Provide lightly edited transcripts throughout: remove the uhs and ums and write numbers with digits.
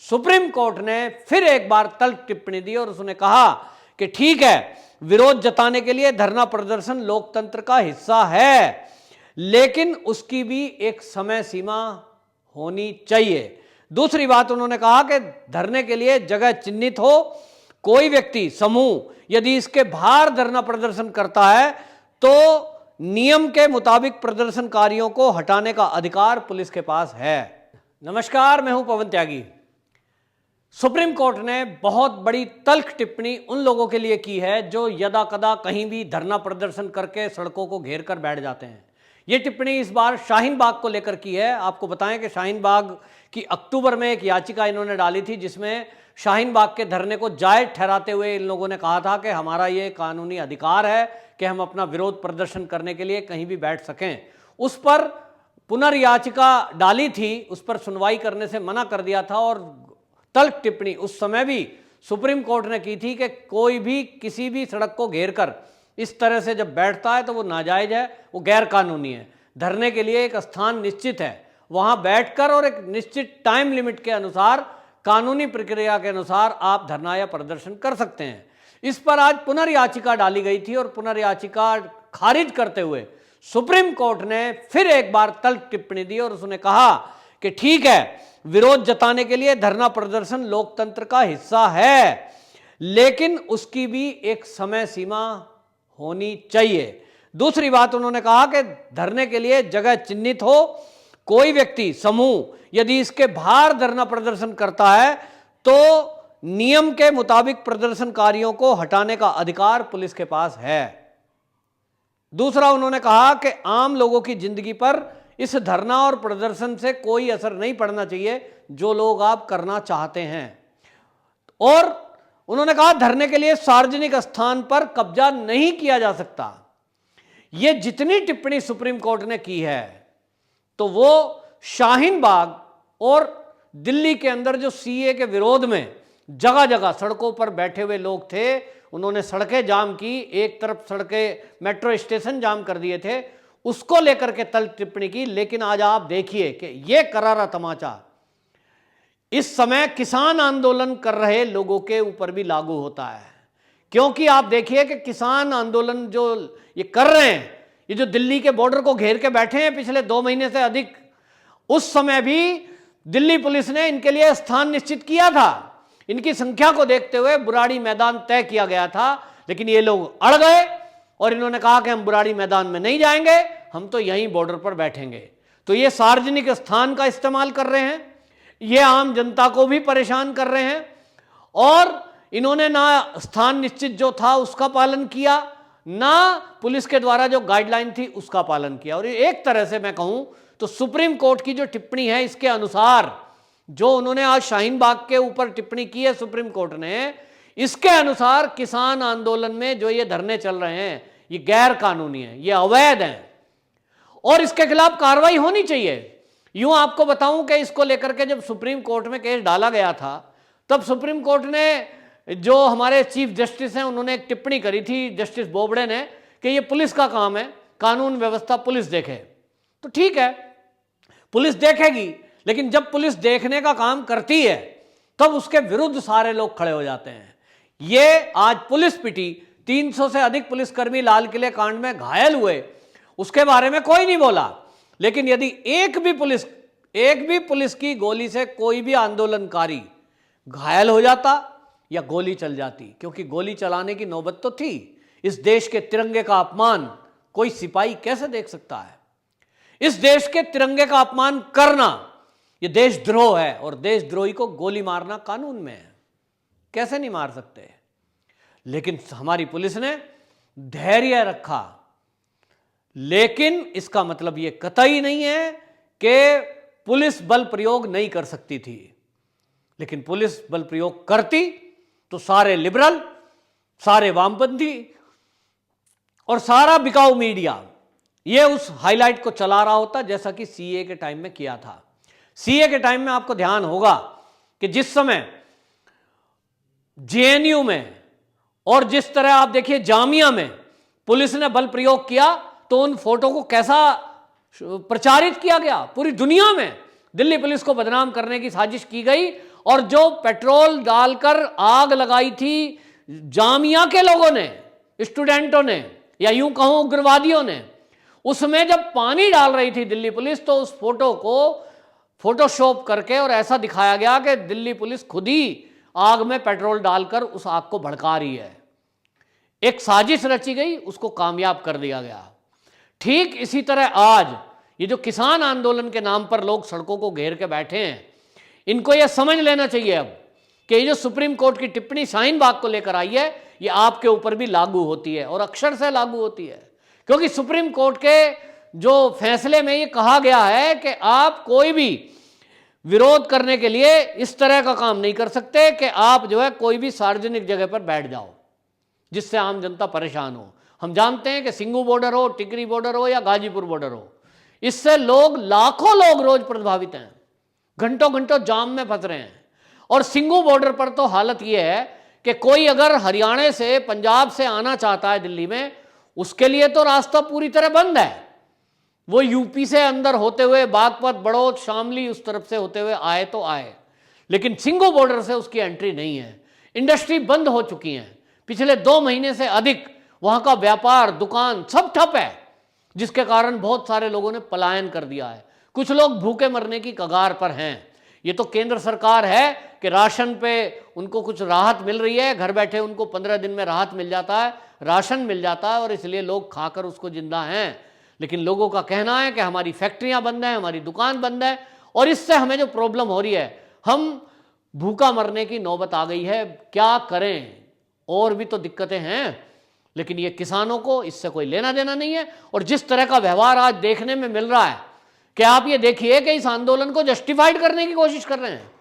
Supreme court ने फिर एक बार तल्ख टिप्पणी दी और उसने कहा कि ठीक है, विरोध जताने के लिए धरना प्रदर्शन लोकतंत्र का हिस्सा है, लेकिन उसकी भी एक समय सीमा होनी चाहिए। दूसरी बात उन्होंने कहा कि धरने के लिए जगह चिन्हित हो, कोई व्यक्ति समूह यदि इसके बाहर धरना प्रदर्शन करता है तो नियम के मुताबिक प्रदर्शनकारियों को हटाने का अधिकार पुलिस के पास है। नमस्कार, मैं हूं पवन त्यागी। सुप्रीम कोर्ट ने बहुत बड़ी तल्ख टिप्पणी उन लोगों के लिए की है जो यदा कदा कहीं भी धरना प्रदर्शन करके सड़कों को घेर कर बैठ जाते हैं। ये टिप्पणी इस बार शाहीन बाग को लेकर की है। आपको बताएं कि शाहीन बाग की अक्टूबर में एक याचिका इन्होंने डाली थी जिसमें शाहीन बाग के धरने को जायज ठहराते हुए इन लोगों ने कहा था कि हमारा ये कानूनी अधिकार है कि हम अपना विरोध प्रदर्शन करने के लिए कहीं भी बैठ सकें। उस पर पुनर्याचिका डाली थी, उस पर सुनवाई करने से मना कर दिया था और तल्ख टिप्पणी उस समय भी सुप्रीम कोर्ट ने की थी कि कोई भी किसी भी सड़क को घेर कर इस तरह से जब बैठता है तो वो नाजायज है, वो गैर कानूनी है। धरने के लिए एक स्थान निश्चित है, वहां बैठकर और एक निश्चित टाइम लिमिट के अनुसार, कानूनी प्रक्रिया के अनुसार आप धरना या प्रदर्शन कर सकते हैं। इस पर आज पुनर्याचिका डाली गई थी और पुनर्याचिका खारिज करते हुए सुप्रीम कोर्ट ने फिर एक बार तल्ख टिप्पणी दी और उसने कहा कि ठीक है, विरोध जताने के लिए धरना प्रदर्शन लोकतंत्र का हिस्सा है, लेकिन उसकी भी एक समय सीमा होनी चाहिए। दूसरी बात उन्होंने कहा कि धरने के लिए जगह चिन्हित हो, कोई व्यक्ति समूह यदि इसके बाहर धरना प्रदर्शन करता है तो नियम के मुताबिक प्रदर्शनकारियों को हटाने का अधिकार पुलिस के पास है। दूसरा उन्होंने कहा कि आम लोगों की जिंदगी पर इस धरना और प्रदर्शन से कोई असर नहीं पड़ना चाहिए जो लोग आप करना चाहते हैं। और उन्होंने कहा धरने के लिए सार्वजनिक स्थान पर कब्जा नहीं किया जा सकता। ये जितनी टिप्पणी सुप्रीम कोर्ट ने की है तो वो शाहीन बाग और दिल्ली के अंदर जो सीए के विरोध में जगह जगह सड़कों पर बैठे हुए लोग थे, उन्होंने सड़कें जाम की, एक तरफ सड़कें मेट्रो स्टेशन जाम कर दिए थे, उसको लेकर के तल्ख टिप्पणी की। लेकिन आज आप देखिए कि यह करारा तमाचा इस समय किसान आंदोलन कर रहे लोगों के ऊपर भी लागू होता है, क्योंकि आप देखिए कि किसान आंदोलन जो ये कर रहे हैं, ये जो दिल्ली के बॉर्डर को घेर के बैठे हैं पिछले 2 महीने से अधिक, उस समय भी दिल्ली पुलिस ने इनके लिए स्थान निश्चित किया था। इनकी संख्या को देखते हुए बुराड़ी मैदान तय किया गया था, लेकिन ये लोग अड़ गए और इन्होंने कहा कि हम बुराड़ी मैदान में नहीं जाएंगे, हम तो यहीं बॉर्डर पर बैठेंगे। तो ये सार्वजनिक स्थान का इस्तेमाल कर रहे हैं, ये आम जनता को भी परेशान कर रहे हैं और इन्होंने ना स्थान निश्चित जो था उसका पालन किया, ना पुलिस के द्वारा जो गाइडलाइन थी उसका पालन किया। और एक तरह से मैं कहूं तो सुप्रीम कोर्ट की जो टिप्पणी है इसके अनुसार, जो उन्होंने आज शाहीन बाग के ऊपर टिप्पणी की है सुप्रीम कोर्ट ने, इसके अनुसार किसान आंदोलन में जो ये धरने चल रहे हैं ये गैर कानूनी है, ये अवैध हैं और इसके खिलाफ कार्रवाई होनी चाहिए। यूं आपको बताऊं कि इसको लेकर के जब सुप्रीम कोर्ट में केस डाला गया था तब सुप्रीम कोर्ट ने, जो हमारे चीफ जस्टिस हैं, उन्होंने एक टिप्पणी करी थी जस्टिस बोबड़े ने कि ये पुलिस का काम है, कानून व्यवस्था पुलिस देखे। तो ठीक है, पुलिस देखेगी, लेकिन जब पुलिस देखने का काम करती है तब उसके विरुद्ध सारे लोग खड़े हो जाते हैं। ये आज पुलिस पिटी, 300 से अधिक पुलिसकर्मी लाल किले कांड में घायल हुए, उसके बारे में कोई नहीं बोला। लेकिन यदि एक भी पुलिस की गोली से कोई भी आंदोलनकारी घायल हो जाता या गोली चल जाती, क्योंकि गोली चलाने की नौबत तो थी, इस देश के तिरंगे का अपमान कोई सिपाही कैसे देख सकता है? इस देश के तिरंगे का अपमान करना यह देशद्रोह है और देशद्रोही को गोली मारना कानून में है, कैसे नहीं मार सकते। लेकिन हमारी पुलिस ने धैर्य रखा। लेकिन इसका मतलब यह कतई नहीं है कि पुलिस बल प्रयोग नहीं कर सकती थी, लेकिन पुलिस बल प्रयोग करती तो सारे लिबरल, सारे वामपंथी और सारा बिकाऊ मीडिया ये उस हाईलाइट को चला रहा होता, जैसा कि सीए के टाइम में किया था। सीए के टाइम में आपको ध्यान होगा कि जिस समय जेएनयू में और जिस तरह आप देखिए जामिया में पुलिस ने बल प्रयोग किया तो उन फोटो को कैसा प्रचारित किया गया, पूरी दुनिया में दिल्ली पुलिस को बदनाम करने की साजिश की गई और जो पेट्रोल डालकर आग लगाई थी जामिया के लोगों ने, स्टूडेंटों ने, या यूं कहूं उग्रवादियों ने, उसमें जब पानी डाल रही थी दिल्ली पुलिस, तो उस फोटो को फोटोशॉप करके और ऐसा दिखाया गया कि दिल्ली पुलिस खुद ही आग में पेट्रोल डालकर उस आग को भड़का रही है। एक साजिश रची गई, उसको कामयाब कर दिया गया। ठीक इसी तरह आज ये जो किसान आंदोलन के नाम पर लोग सड़कों को घेर के बैठे हैं, इनको यह समझ लेना चाहिए अब कि ये जो सुप्रीम कोर्ट की टिप्पणी शाहीन बाग को लेकर आई है, ये आपके ऊपर भी लागू होती है और अक्षर से लागू होती है, क्योंकि सुप्रीम कोर्ट के जो फैसले में ये कहा गया है कि आप कोई भी विरोध करने के लिए इस तरह का काम नहीं कर सकते कि आप जो है कोई भी सार्वजनिक जगह पर बैठ जाओ जिससे आम जनता परेशान हो। हम जानते हैं कि सिंगू बॉर्डर हो, टिकरी बॉर्डर हो या गाजीपुर बॉर्डर हो, इससे लोग, लाखों लोग रोज प्रभावित हैं, घंटों घंटों जाम में फंस रहे हैं। और सिंगू बॉर्डर पर तो हालत यह है कि कोई अगर हरियाणा से, पंजाब से आना चाहता है दिल्ली में, उसके लिए तो रास्ता पूरी तरह बंद है। वो यूपी से अंदर होते हुए बागपत, बड़ौद, शामली उस तरफ से होते हुए आए तो आए, लेकिन सिंगू बॉर्डर से उसकी एंट्री नहीं है। इंडस्ट्री बंद हो चुकी है, पिछले 2 महीने से अधिक वहां का व्यापार, दुकान सब ठप है, जिसके कारण बहुत सारे लोगों ने पलायन कर दिया है। कुछ लोग भूखे मरने की कगार पर हैं। ये तो केंद्र सरकार है कि राशन पे उनको कुछ राहत मिल रही है, घर बैठे उनको 15 दिन में राहत मिल जाता है, राशन मिल जाता है और इसलिए लोग खाकर उसको जिंदा हैं। लेकिन लोगों का कहना है कि हमारी फैक्ट्रियां बंद हैं, हमारी दुकान बंद है और इससे हमें जो प्रॉब्लम हो रही है, हम भूखा मरने की नौबत आ गई है, क्या करें। और भी तो दिक्कतें हैं, लेकिन ये किसानों को इससे कोई लेना देना नहीं है। और जिस तरह का व्यवहार आज देखने में मिल रहा है कि आप ये देखिए कि इस आंदोलन को जस्टिफाइड करने की कोशिश कर रहे हैं।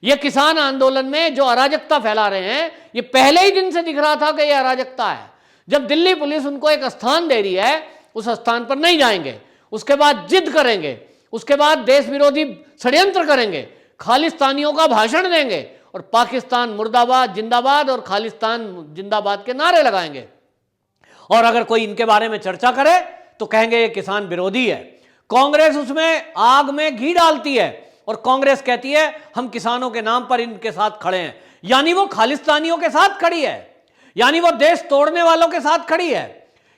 ये किसान आंदोलन में जो अराजकता फैला रहे हैं, ये पहले ही दिन से दिख रहा था कि ये अराजकता है। जब दिल्ली पुलिस उनको एक स्थान दे रही है, उस स्थान पर नहीं जाएंगे, उसके बाद जिद करेंगे, उसके बाद देश विरोधी षड्यंत्र करेंगे, खालिस्तानियों का भाषण देंगे और पाकिस्तान मुर्दाबाद, जिंदाबाद और खालिस्तान जिंदाबाद के नारे लगाएंगे। और अगर कोई इनके बारे में चर्चा करे तो कहेंगे ये किसान विरोधी है। कांग्रेस उसमें आग में घी डालती है और कांग्रेस कहती है हम किसानों के नाम पर इनके साथ खड़े हैं, यानी वो खालिस्तानियों के साथ खड़ी है, यानी वो देश तोड़ने वालों के साथ खड़ी है।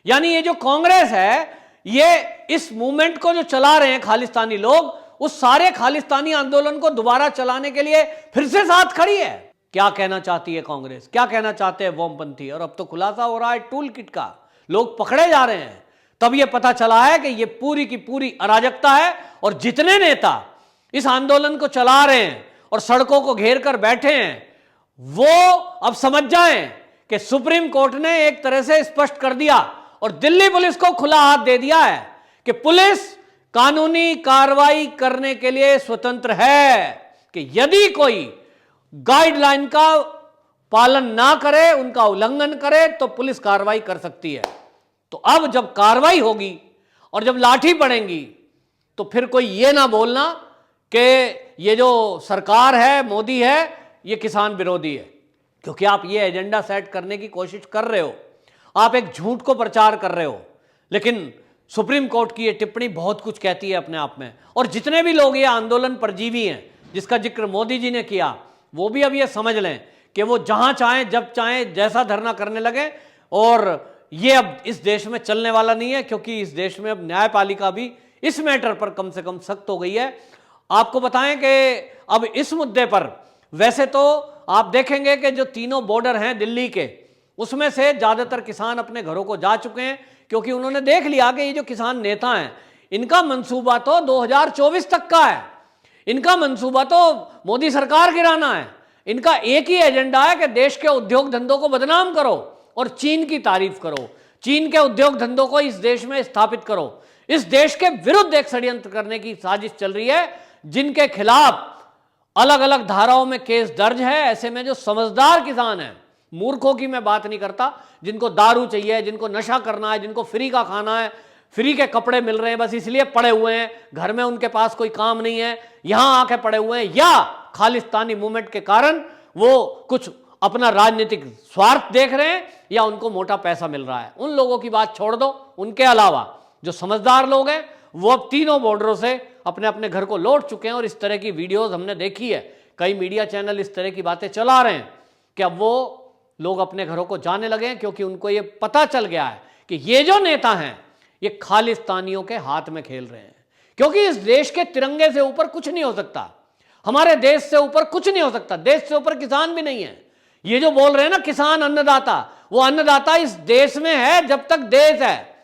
यानी ये जो कांग्रेस है, ये इस मूवमेंट को जो चला रहे हैं खालिस्तानी लोग, उस सारे खालिस्तानी आंदोलन को दोबारा चलाने के लिए फिर से साथ खड़ी है। क्या कहना चाहती है कांग्रेस, क्या कहना चाहते हैं वामपंथी? और अब तो खुलासा हो रहा है टूल किट का, लोग पकड़े जा रहे हैं। तब ये पता चला है कि ये पूरी की पूरी अराजकता है और जितने नेता इस आंदोलन को चला रहे हैं और सड़कों को घेर कर बैठे हैं, वो अब समझ जाएं कि सुप्रीम कोर्ट ने एक तरह से स्पष्ट कर दिया और दिल्ली पुलिस को खुला हाथ दे दिया है कि पुलिस कानूनी कार्रवाई करने के लिए स्वतंत्र है, कि यदि कोई गाइडलाइन का पालन ना करे, उनका उल्लंघन करे, तो पुलिस कार्रवाई कर सकती है। तो अब जब कार्रवाई होगी और जब लाठी पड़ेंगी, तो फिर कोई ये ना बोलना कि ये जो सरकार है, मोदी है, ये किसान विरोधी है, क्योंकि आप ये एजेंडा सेट करने की कोशिश कर रहे हो, आप एक झूठ को प्रचार कर रहे हो। लेकिन सुप्रीम कोर्ट की ये टिप्पणी बहुत कुछ कहती है अपने आप में। और जितने भी लोग ये आंदोलन परजीवी हैं, जिसका जिक्र मोदी जी ने किया, वो भी अब ये समझ लें कि वो जहां चाहें, जब चाहें, जैसा धरना करने लगे। और ये अब इस देश में चलने वाला नहीं है, क्योंकि इस देश में अब न्यायपालिका भी इस मैटर पर कम से कम सख्त हो गई है। आपको बताएं कि अब इस मुद्दे पर वैसे तो आप देखेंगे कि जो तीनों बॉर्डर हैं दिल्ली के, उसमें से ज्यादातर किसान अपने घरों को जा चुके हैं, क्योंकि उन्होंने देख लिया कि ये जो किसान नेता हैं, इनका मंसूबा तो 2024 तक का है, इनका मंसूबा तो मोदी सरकार गिराना है। इनका एक ही एजेंडा है कि देश के उद्योग धंधों को बदनाम करो और चीन की तारीफ करो, चीन के उद्योग धंधों को इस देश में स्थापित करो। इस देश के विरुद्ध एक षड्यंत्र करने की साजिश चल रही है, जिनके खिलाफ अलग अलग धाराओं में केस दर्ज है। ऐसे में जो समझदार किसान हैं, मूर्खों की मैं बात नहीं करता, जिनको दारू चाहिए, जिनको नशा करना है, जिनको फ्री का खाना है, फ्री के कपड़े मिल रहे हैं, बस इसलिए पड़े हुए हैं, घर में उनके पास कोई काम नहीं है, यहां आके पड़े हुए हैं, या खालिस्तानी मूवमेंट के कारण वो कुछ अपना राजनीतिक स्वार्थ देख रहे हैं, या उनको मोटा पैसा मिल रहा है, उन लोगों की बात छोड़ दो। उनके अलावा जो समझदार लोग हैं, वो अब तीनों बॉर्डरों से अपने अपने घर को लौट चुके हैं। और इस तरह की वीडियोस हमने देखी है कई मीडिया चैनल इस तरह की बातें चला रहे हैं कि अब वो लोग अपने घरों को जाने लगे हैं, क्योंकि उनको ये पता चल गया है कि ये जो नेता हैं ये खालिस्तानियों के हाथ में खेल रहे हैं। क्योंकि इस देश के तिरंगे से ऊपर कुछ नहीं हो सकता, हमारे देश से ऊपर कुछ नहीं हो सकता, देश से ऊपर किसान भी नहीं है। ये जो बोल रहे हैं ना किसान अन्नदाता, वो अन्नदाता इस देश में है जब तक देश है,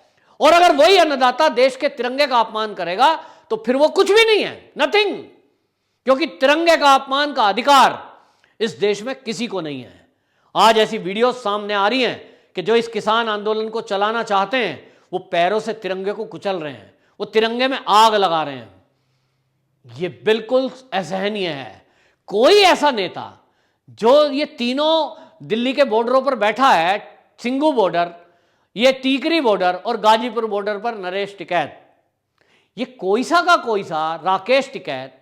और अगर वही अन्नदाता देश के तिरंगे का अपमान करेगा तो फिर वो कुछ भी नहीं है, नथिंग। क्योंकि तिरंगे का अपमान का अधिकार इस देश में किसी को नहीं है। आज ऐसी वीडियो सामने आ रही हैं कि जो इस किसान आंदोलन को चलाना चाहते हैं वो पैरों से तिरंगे को कुचल रहे हैं, वो तिरंगे में आग लगा रहे हैं। ये बिल्कुल असहनीय है। कोई ऐसा नेता जो ये तीनों दिल्ली के बॉर्डरों पर बैठा है, सिंघू बॉर्डर, ये टीकरी बॉर्डर और गाजीपुर बॉर्डर पर नरेश टिकैत, ये कोई सा का कोई सा राकेश टिकैत,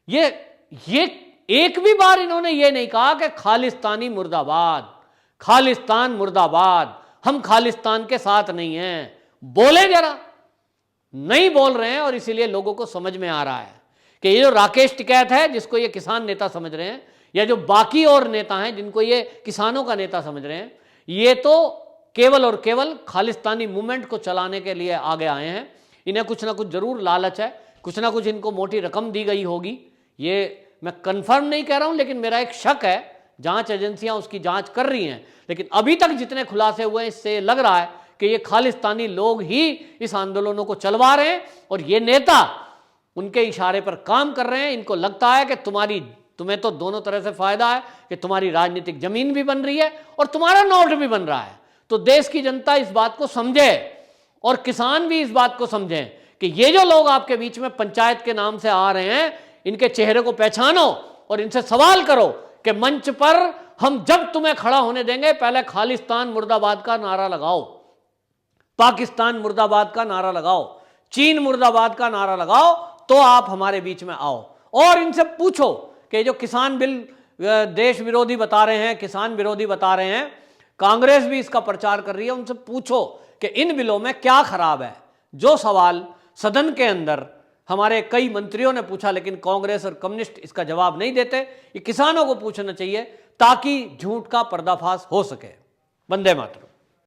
ये एक भी बार इन्होंने ये नहीं कहा कि खालिस्तानी मुर्दाबाद, खालिस्तान मुर्दाबाद, हम खालिस्तान के साथ नहीं हैं। बोले जरा, नहीं बोल रहे हैं। और इसीलिए लोगों को समझ में आ रहा है कि ये जो राकेश टिकैत है जिसको ये किसान नेता समझ रहे हैं, या जो बाकी और नेता हैं जिनको ये किसानों का नेता समझ रहे हैं, ये तो केवल और केवल खालिस्तानी मूवमेंट को चलाने के लिए आगे आए हैं। इन्हें कुछ ना कुछ जरूर लालच है, कुछ ना कुछ इनको मोटी रकम दी गई होगी। ये मैं कंफर्म नहीं कह रहा हूं, लेकिन मेरा एक शक है, जांच एजेंसियां उसकी जांच कर रही हैं। लेकिन अभी तक जितने खुलासे हुए हैं इससे लग रहा है कि ये खालिस्तानी लोग ही इस आंदोलनों को चलवा रहे हैं और ये नेता उनके इशारे पर काम कर रहे हैं। इनको लगता है कि तुम्हें तो दोनों तरह से फायदा है कि तुम्हारी राजनीतिक जमीन भी बन रही है और तुम्हारा नोट भी बन रहा है। तो देश की जनता इस बात को समझे और किसान भी इस बात को समझें कि ये जो लोग आपके बीच में पंचायत के नाम से आ रहे हैं, इनके चेहरे को पहचानो और इनसे सवाल करो कि मंच पर हम जब तुम्हें खड़ा होने देंगे, पहले खालिस्तान मुर्दाबाद का नारा लगाओ, पाकिस्तान मुर्दाबाद का नारा लगाओ, चीन मुर्दाबाद का नारा लगाओ, तो आप हमारे बीच में आओ। और इनसे पूछो कि जो किसान बिल देश विरोधी बता रहे हैं, किसान विरोधी बता रहे हैं, कांग्रेस भी इसका प्रचार कर रही है, उनसे पूछो कि इन बिलों में क्या खराब है। जो सवाल सदन के अंदर हमारे कई मंत्रियों ने पूछा, लेकिन कांग्रेस और कम्युनिस्ट इसका जवाब नहीं देते। ये किसानों को पूछना चाहिए ताकि झूठ का पर्दाफाश हो सके। वंदे मातरम।